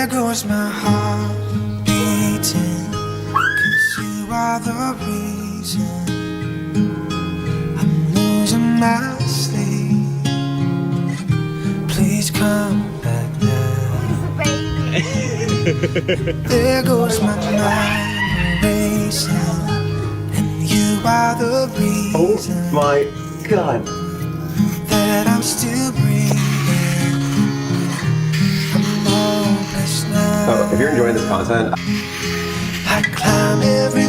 There goes my heart beating, 'cause you are the reason I'm losing my sleep. Please come back now. There goes my mind racing, and you are the reason. Oh my God. That I'm still breathing. I'm hopeless now. Oh, if you're enjoying this content, I climb every